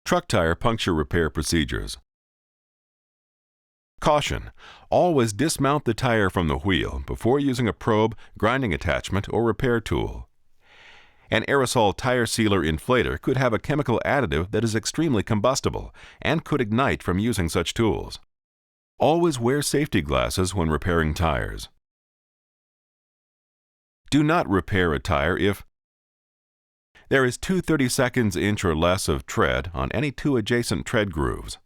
Truck tire puncture repair procedures. Caution! Always dismount the tire from the wheel before using a probe, grinding attachment, or repair tool. An aerosol tire sealer inflator could have a chemical additive that is extremely combustible and could ignite from using such tools. Always wear safety glasses when repairing tires. Do not repair a tire if there is 2/32 inch or less of tread on any two adjacent tread grooves.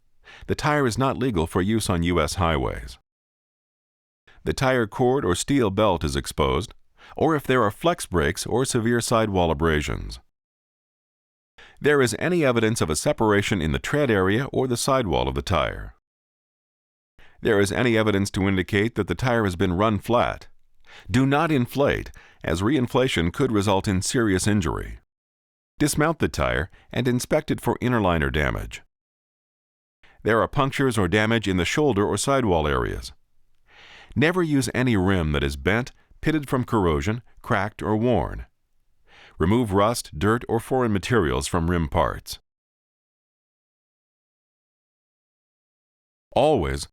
The tire is not legal for use on U.S. highways. The tire cord or steel belt is exposed, or if there are flex breaks or severe sidewall abrasions. There is any evidence of a separation in the tread area or the sidewall of the tire. There is any evidence to indicate that the tire has been run flat. Do not inflate, as reinflation could result in serious injury. Dismount the tire and inspect it for inner liner damage. There are punctures or damage in the shoulder or sidewall areas. Never use any rim that is bent, pitted from corrosion, cracked, or worn. Remove rust, dirt, or foreign materials from rim parts. Always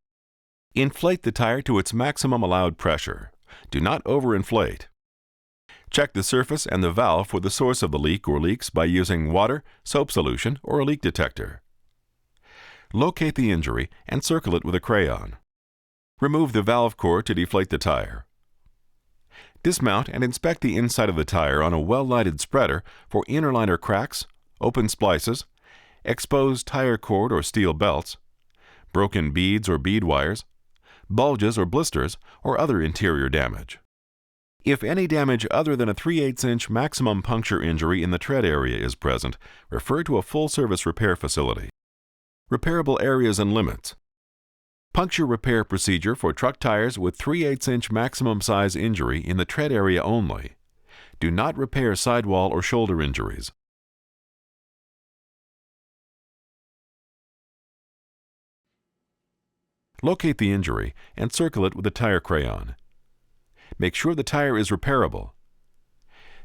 inflate the tire to its maximum allowed pressure. Do not overinflate. Check the surface and the valve for the source of the leak or leaks by using water, soap solution, or a leak detector. Locate the injury and circle it with a crayon. Remove the valve core to deflate the tire. Dismount and inspect the inside of the tire on a well-lighted spreader for inner liner cracks, open splices, exposed tire cord or steel belts, broken beads or bead wires, bulges or blisters, or other interior damage. If any damage other than a 3/8 inch maximum puncture injury in the tread area is present, refer to a full-service repair facility. Repairable areas and limits. Puncture repair procedure for truck tires with 3/8 inch maximum size injury in the tread area only. Do not repair sidewall or shoulder injuries. Locate the injury and circle it with a tire crayon. Make sure the tire is repairable.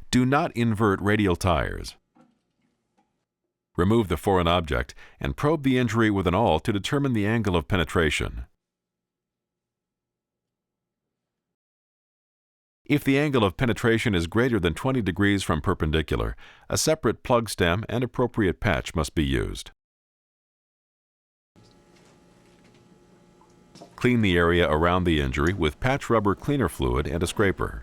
Do not invert radial tires. Remove the foreign object and probe the injury with an awl to determine the angle of penetration. If the angle of penetration is greater than 20 degrees from perpendicular, a separate plug stem and appropriate patch must be used. Clean the area around the injury with patch rubber cleaner fluid and a scraper.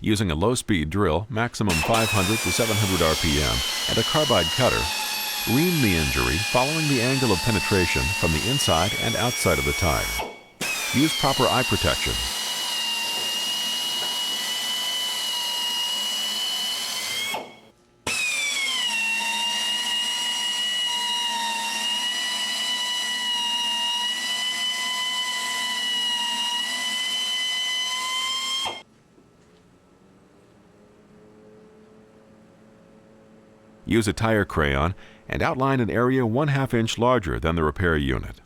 Using a low-speed drill, maximum 500 to 700 RPM, and a carbide cutter, ream the injury following the angle of penetration from the inside and outside of the tire. Use proper eye protection. Use a tire crayon and outline an area 1/2 inch larger than the repair unit.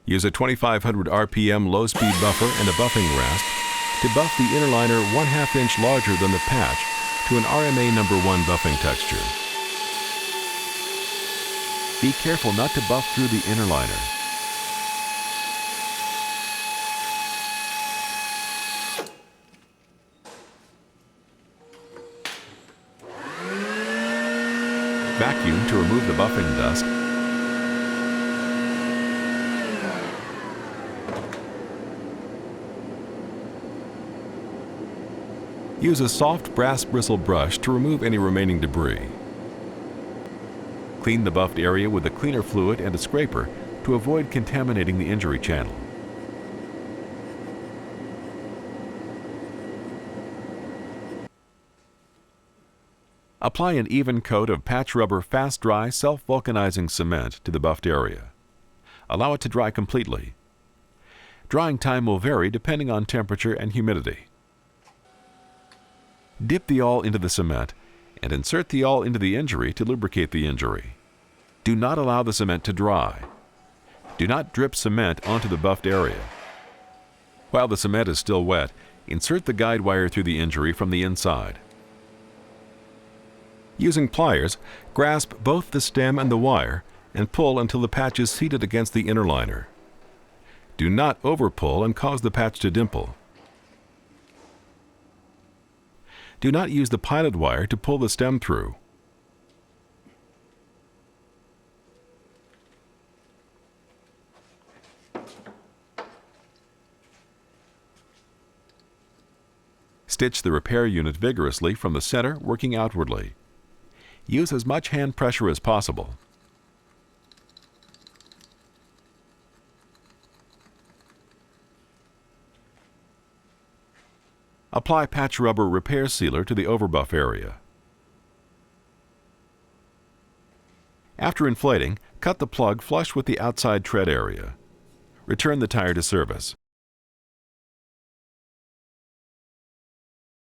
Use a 2500 RPM low-speed buffer and a buffing rasp to buff the inner liner 1/2 inch larger than the patch to an RMA No. 1 buffing texture. Be careful not to buff through the inner liner. Vacuum to remove the buffing dust. Use a soft brass bristle brush to remove any remaining debris. Clean the buffed area with a cleaner fluid and a scraper to avoid contaminating the injury channel. Apply an even coat of patch rubber fast-dry self-vulcanizing cement to the buffed area. Allow it to dry completely. Drying time will vary depending on temperature and humidity. Dip the awl into the cement and insert the awl into the injury to lubricate the injury. Do not allow the cement to dry. Do not drip cement onto the buffed area. While the cement is still wet, insert the guide wire through the injury from the inside. Using pliers, grasp both the stem and the wire and pull until the patch is seated against the inner liner. Do not over-pull and cause the patch to dimple. Do not use the pilot wire to pull the stem through. Stitch the repair unit vigorously from the center, working outwardly. Use as much hand pressure as possible. Apply patch rubber repair sealer to the overbuff area. After inflating, cut the plug flush with the outside tread area. Return the tire to service.